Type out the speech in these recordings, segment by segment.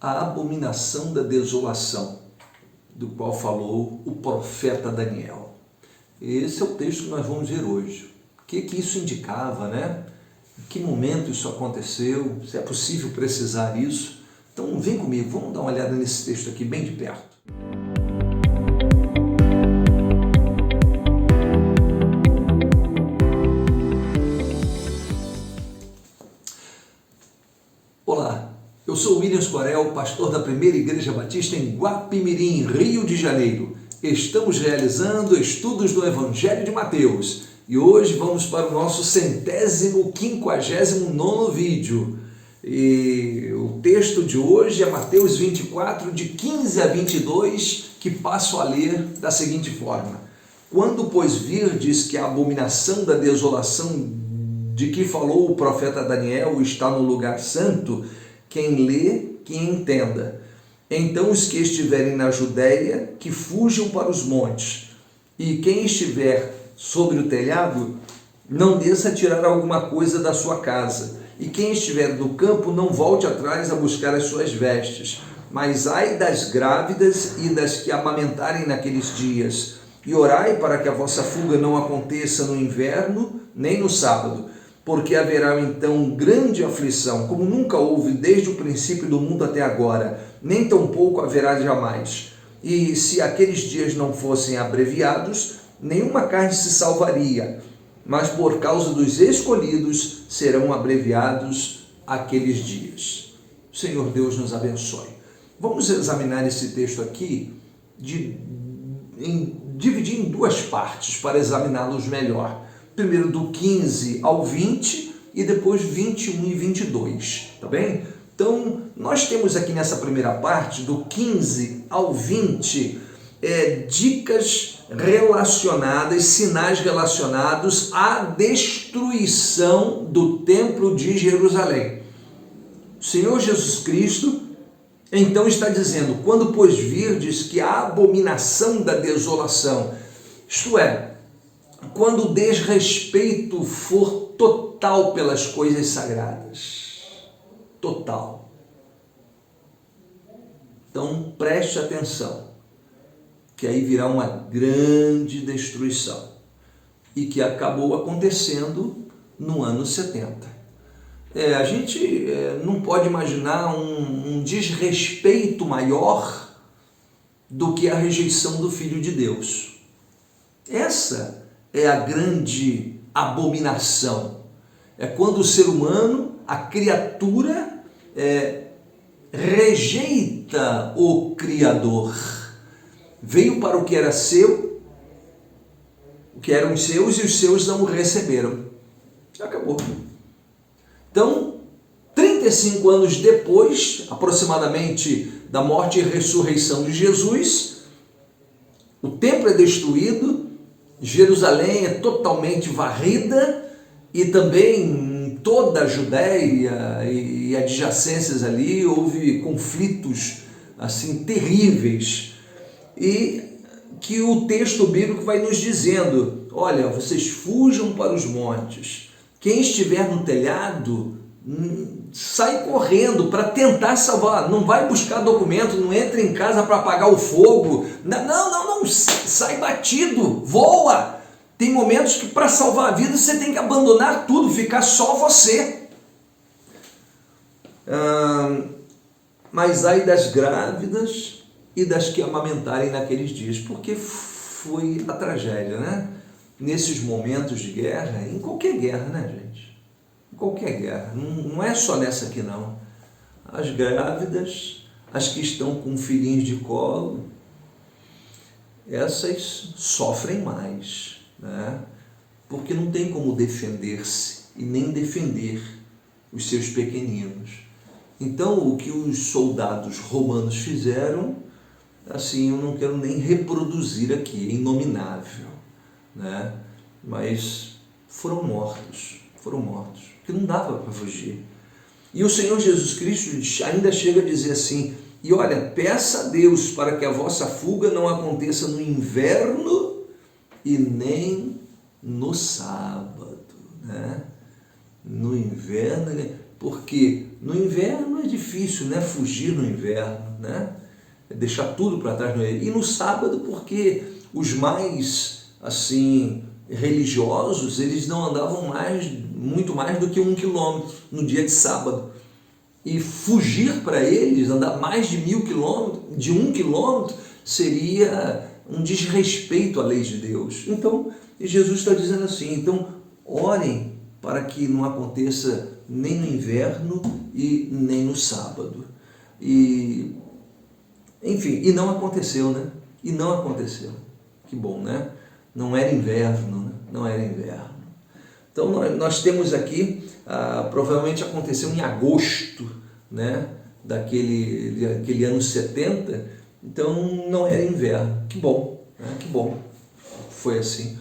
a abominação da desolação, do qual falou o profeta Daniel. Esse é o texto que nós vamos ver hoje. O que isso indicava, né? Em que momento isso aconteceu? Se é possível precisar isso? Então vem comigo, vamos dar uma olhada nesse texto aqui bem de perto. Olá, eu sou Williams Corel, pastor da Primeira Igreja Batista em Guapimirim, Rio de Janeiro. Estamos realizando estudos do Evangelho de Mateus e hoje vamos para o nosso 159º vídeo. E o texto de hoje é Mateus 24, de 15 a 22, que passo a ler da seguinte forma. Quando, pois, virdes que a abominação da desolação de que falou o profeta Daniel está no lugar santo, quem lê, que entenda. Então os que estiverem na Judéia, que fujam para os montes, e quem estiver sobre o telhado, não desça a tirar alguma coisa da sua casa, e quem estiver no campo, não volte atrás a buscar as suas vestes. Mas ai das grávidas e das que amamentarem naqueles dias, e orai para que a vossa fuga não aconteça no inverno, nem no sábado, porque haverá então grande aflição, como nunca houve desde o princípio do mundo até agora, nem tampouco haverá jamais. E se aqueles dias não fossem abreviados, nenhuma carne se salvaria, mas por causa dos escolhidos serão abreviados aqueles dias. O Senhor Deus nos abençoe. Vamos examinar esse texto aqui, dividir em duas partes para examiná-los melhor. Primeiro do 15 ao 20 e depois 21 e 22, tá bem? Então, nós temos aqui nessa primeira parte, do 15 ao 20, dicas relacionadas, sinais relacionados à destruição do Templo de Jerusalém. O Senhor Jesus Cristo, então, está dizendo, quando, pois, virdes que a abominação da desolação, isto é, quando o desrespeito for total pelas coisas sagradas, total. Então preste atenção, que aí virá uma grande destruição, e que acabou acontecendo no ano 70. A gente não pode imaginar um desrespeito maior do que a rejeição do Filho de Deus. Essa é a grande abominação. É quando o ser humano, a criatura, rejeita o Criador. Veio para o que era seu, o que eram seus, e os seus não o receberam. Acabou. Então, 35 anos depois, aproximadamente, da morte e ressurreição de Jesus, o templo é destruído, Jerusalém é totalmente varrida, e também em toda a Judéia e adjacências ali houve conflitos assim terríveis, e que o texto bíblico vai nos dizendo, olha, vocês fujam para os montes, quem estiver no telhado sai correndo para tentar salvar, não vai buscar documento, não entra em casa para apagar o fogo, não, sai batido, voa. Tem momentos que para salvar a vida você tem que abandonar tudo, ficar só você. Mas ai das grávidas e das que amamentarem naqueles dias, porque foi a tragédia, né? Nesses momentos de guerra, em qualquer guerra, né, gente? Em qualquer guerra, não é só nessa aqui não. As grávidas, as que estão com filhinhos de colo, essas sofrem mais, né? Porque não tem como defender-se e nem defender os seus pequeninos. Então, o que os soldados romanos fizeram, assim, eu não quero nem reproduzir aqui, é inominável, né? Mas foram mortos, porque não dava para fugir. E o Senhor Jesus Cristo ainda chega a dizer assim, e olha, peça a Deus para que a vossa fuga não aconteça no inverno e nem no sábado, né? No inverno, porque no inverno é difícil, né? Fugir no inverno, né? Deixar tudo para trás no inverno. E no sábado, porque os mais, assim, religiosos, eles não andavam muito mais do que 1 quilômetro no dia de sábado. E fugir para eles, andar mais de 1.000 quilômetros, de 1 quilômetro, seria um desrespeito à lei de Deus. Então, Jesus está dizendo assim, então, orem para que não aconteça nem no inverno e nem no sábado. E, enfim, e não aconteceu, né? E não aconteceu. Que bom, né? Não era inverno, né? Não era inverno. Então, nós temos aqui, provavelmente aconteceu em agosto, né? Daquele ano 70, então não era inverno. Que bom, né? Que bom. Foi assim.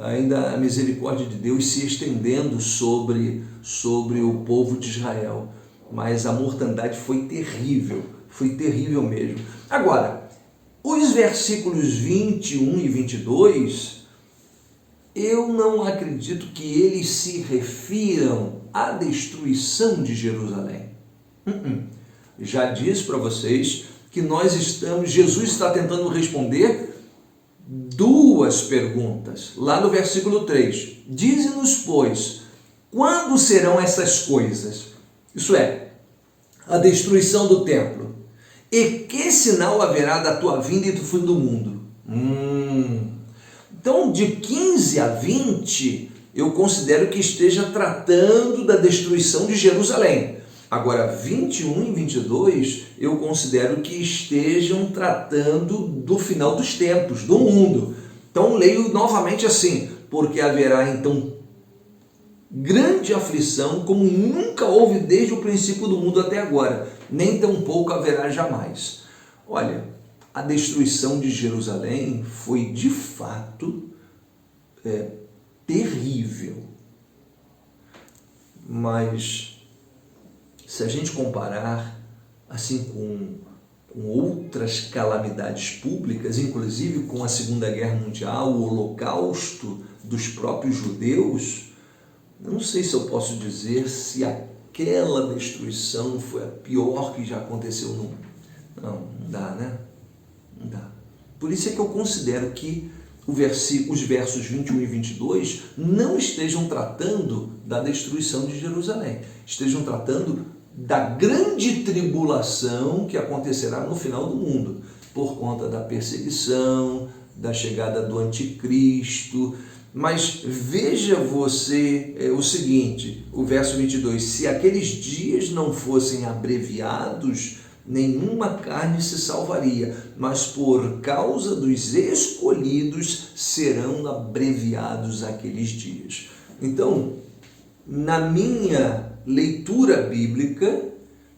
Ainda a misericórdia de Deus se estendendo sobre o povo de Israel. Mas a mortandade foi terrível mesmo. Agora, os versículos 21 e 22, eu não acredito que eles se refiram à destruição de Jerusalém. Já disse para vocês que Jesus está tentando responder duas perguntas, lá no versículo 3. Dize-nos, pois, quando serão essas coisas? Isso é, a destruição do templo. E que sinal haverá da tua vinda e do fim do mundo? Então, de 15 a 20, eu considero que esteja tratando da destruição de Jerusalém. Agora, 21 e 22, eu considero que estejam tratando do final dos tempos, do mundo. Então, leio novamente assim, porque haverá, então, grande aflição, como nunca houve desde o princípio do mundo até agora, nem tampouco haverá jamais. Olha, a destruição de Jerusalém foi, de fato, terrível. Mas, se a gente comparar assim com outras calamidades públicas, inclusive com a Segunda Guerra Mundial, o Holocausto dos próprios judeus, eu não sei se eu posso dizer se aquela destruição foi a pior que já aconteceu no mundo. Não dá, né? Não dá. Por isso é que eu considero que os versos 21 e 22 não estejam tratando da destruição de Jerusalém, estejam tratando da grande tribulação que acontecerá no final do mundo, por conta da perseguição, da chegada do anticristo. Mas veja você o seguinte, o verso 22, se aqueles dias não fossem abreviados, nenhuma carne se salvaria, mas por causa dos escolhidos serão abreviados aqueles dias. Então, na minha leitura bíblica,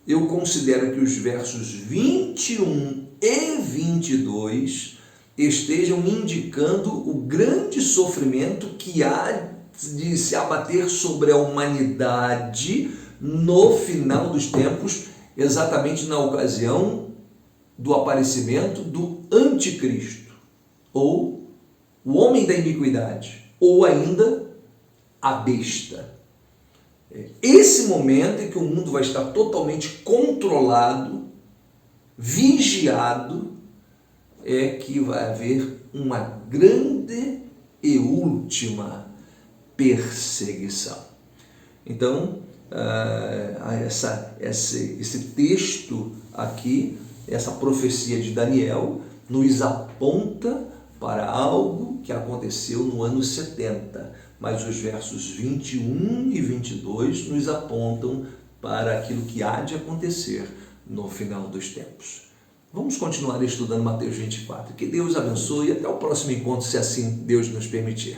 eu considero que os versos 21 e 22 estejam indicando o grande sofrimento que há de se abater sobre a humanidade no final dos tempos, exatamente na ocasião do aparecimento do anticristo, ou o homem da iniquidade, ou ainda a besta. Esse momento em que o mundo vai estar totalmente controlado, vigiado, é que vai haver uma grande e última perseguição. Então, esse texto aqui, essa profecia de Daniel, nos aponta para algo que aconteceu no ano 70, mas os versos 21 e 22 nos apontam para aquilo que há de acontecer no final dos tempos. Vamos continuar estudando Mateus 24. Que Deus abençoe e até o próximo encontro, se assim Deus nos permitir.